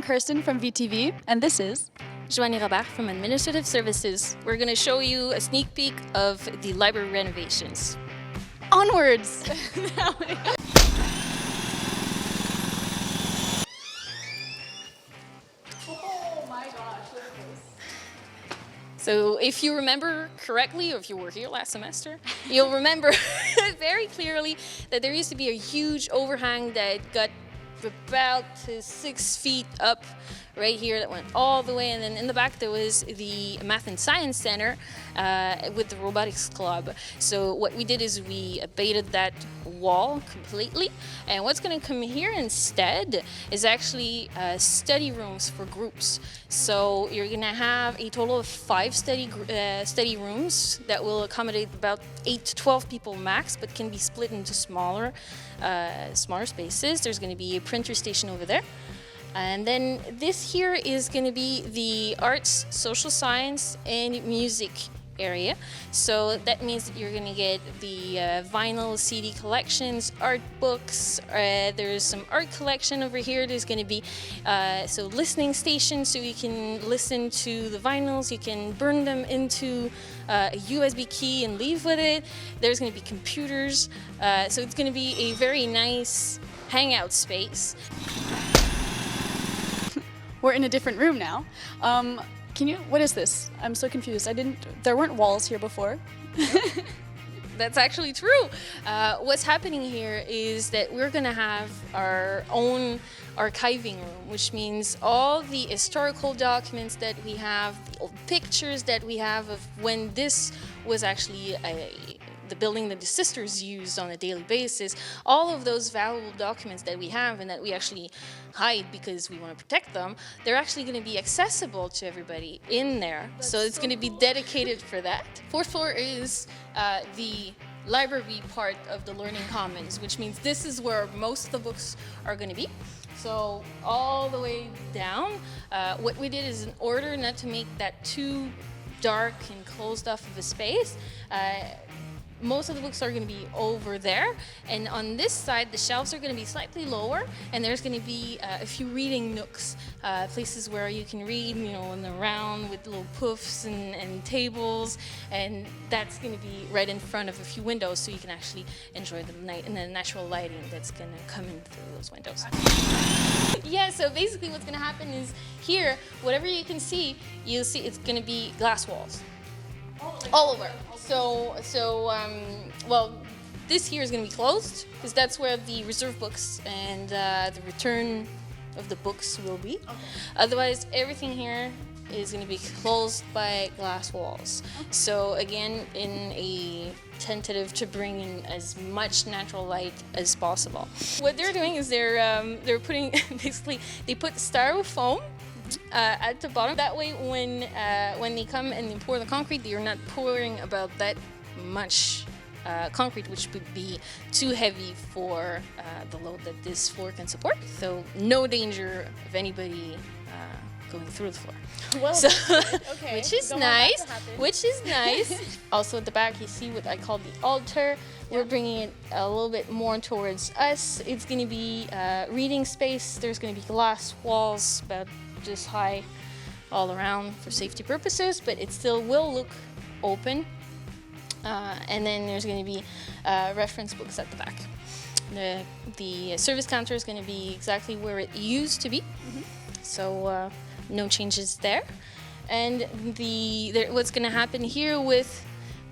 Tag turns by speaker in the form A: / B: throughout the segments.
A: Hurston from VTV, and this is
B: Joanie Robert from Administrative Services. We're going to show you a sneak peek of the library renovations.
A: Onwards! Oh my gosh, look at this.
B: So if you remember correctly, or if you were here last semester, you'll remember very clearly that there used to be a huge overhang that got about 6 feet up right here that went all the way, and then in the back there was the Math and Science Center with the Robotics Club. So what we did is we abated that wall completely, and what's going to come here instead is actually study rooms for groups. So you're going to have a total of 5 study rooms that will accommodate about 8 to 12 people max, but can be split into smaller spaces. There's going to be a printer station over there. And then this here is going to be the arts, social science, and music area. So that means that you're going to get the vinyl CD collections, art books. There's some art collection over here. There's going to be so listening stations, so you can listen to the vinyls. You can burn them into a USB key and leave with it. There's going to be computers. So it's going to be a very nice hangout space.
A: We're in a different room now. What is this? I'm so confused. There weren't walls here before.
B: That's actually true. What's happening here is that we're going to have our own archiving room, which means all the historical documents that we have, the old pictures that we have of when this was actually the building that the sisters used on a daily basis, all of those valuable documents that we have and that we actually hide because we want to protect them, they're actually going to be accessible to everybody in there. So it's going to be dedicated for that. Fourth floor is the library part of the Learning Commons, which means this is where most of the books are going to be. So all the way down, what we did is in order not to make that too dark and closed off of a space, most of the books are going to be over there, and on this side the shelves are going to be slightly lower, and there's going to be a few reading nooks, places where you can read, in the round with little poofs and tables, and that's going to be right in front of a few windows, so you can actually enjoy the night and the natural lighting that's going to come in through those windows. Yeah, so basically what's going to happen is here, whatever you can see, you'll see it's going to be glass walls. All over. Well, this here is going to be closed because that's where the reserve books and the return of the books will be. Okay. Otherwise, everything here is going to be closed by glass walls. Okay. So again, in a tentative to bring in as much natural light as possible. What they're doing is they're putting basically they put styrofoam at the bottom. That way, when they come and they pour the concrete, you're not pouring about that much concrete, which would be too heavy for the load that this floor can support. So no danger of anybody going through the floor.
A: Well,
B: so,
A: okay.
B: which is nice. Also at the back, you see what I call the altar. We're bringing it a little bit more towards us. It's going to be reading space. There's going to be glass walls about this high all around for safety purposes, but it still will look open. And then there's going to be reference books at the back. The service counter is going to be exactly where it used to be, so no changes there. And what's going to happen here with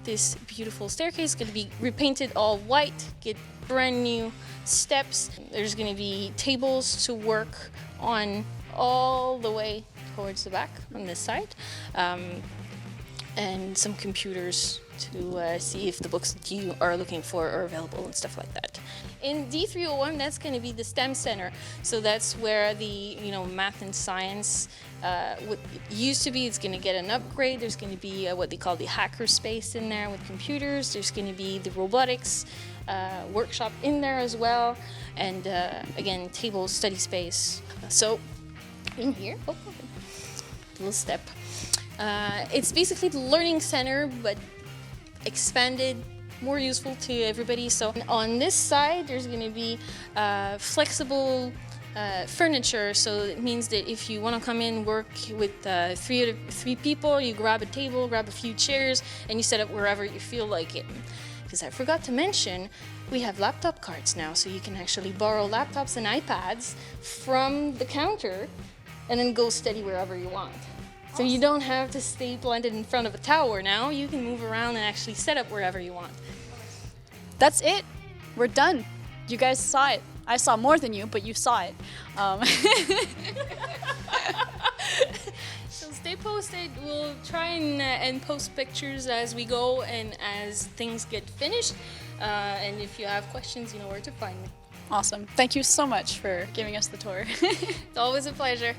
B: this beautiful staircase is going to be repainted all white, get brand new steps. There's going to be tables to work on all the way towards the back on this side, and some computers to see if the books that you are looking for are available and stuff like that. In D301, that's going to be the STEM Center. So that's where the math and science what used to be. It's going to get an upgrade. There's going to be what they call the hacker space in there with computers. There's going to be the robotics workshop in there as well, and again, table study space. So in here, little step. It's basically the learning center, but expanded, more useful to everybody. So on this side, there's going to be flexible furniture. So it means that if you want to come in, work with three people, you grab a table, grab a few chairs, and you set up wherever you feel like it. Because I forgot to mention, we have laptop carts now, so you can actually borrow laptops and iPads from the counter and then go steady wherever you want. So you don't have to stay planted in front of a tower now. You can move around and actually set up wherever you want.
A: That's it. We're done. You guys saw it. I saw more than you, but you saw it.
B: So stay posted. We'll try and post pictures as we go and as things get finished. And if you have questions, you know where to find me.
A: Awesome. Thank you so much for giving us the tour.
B: It's always a pleasure.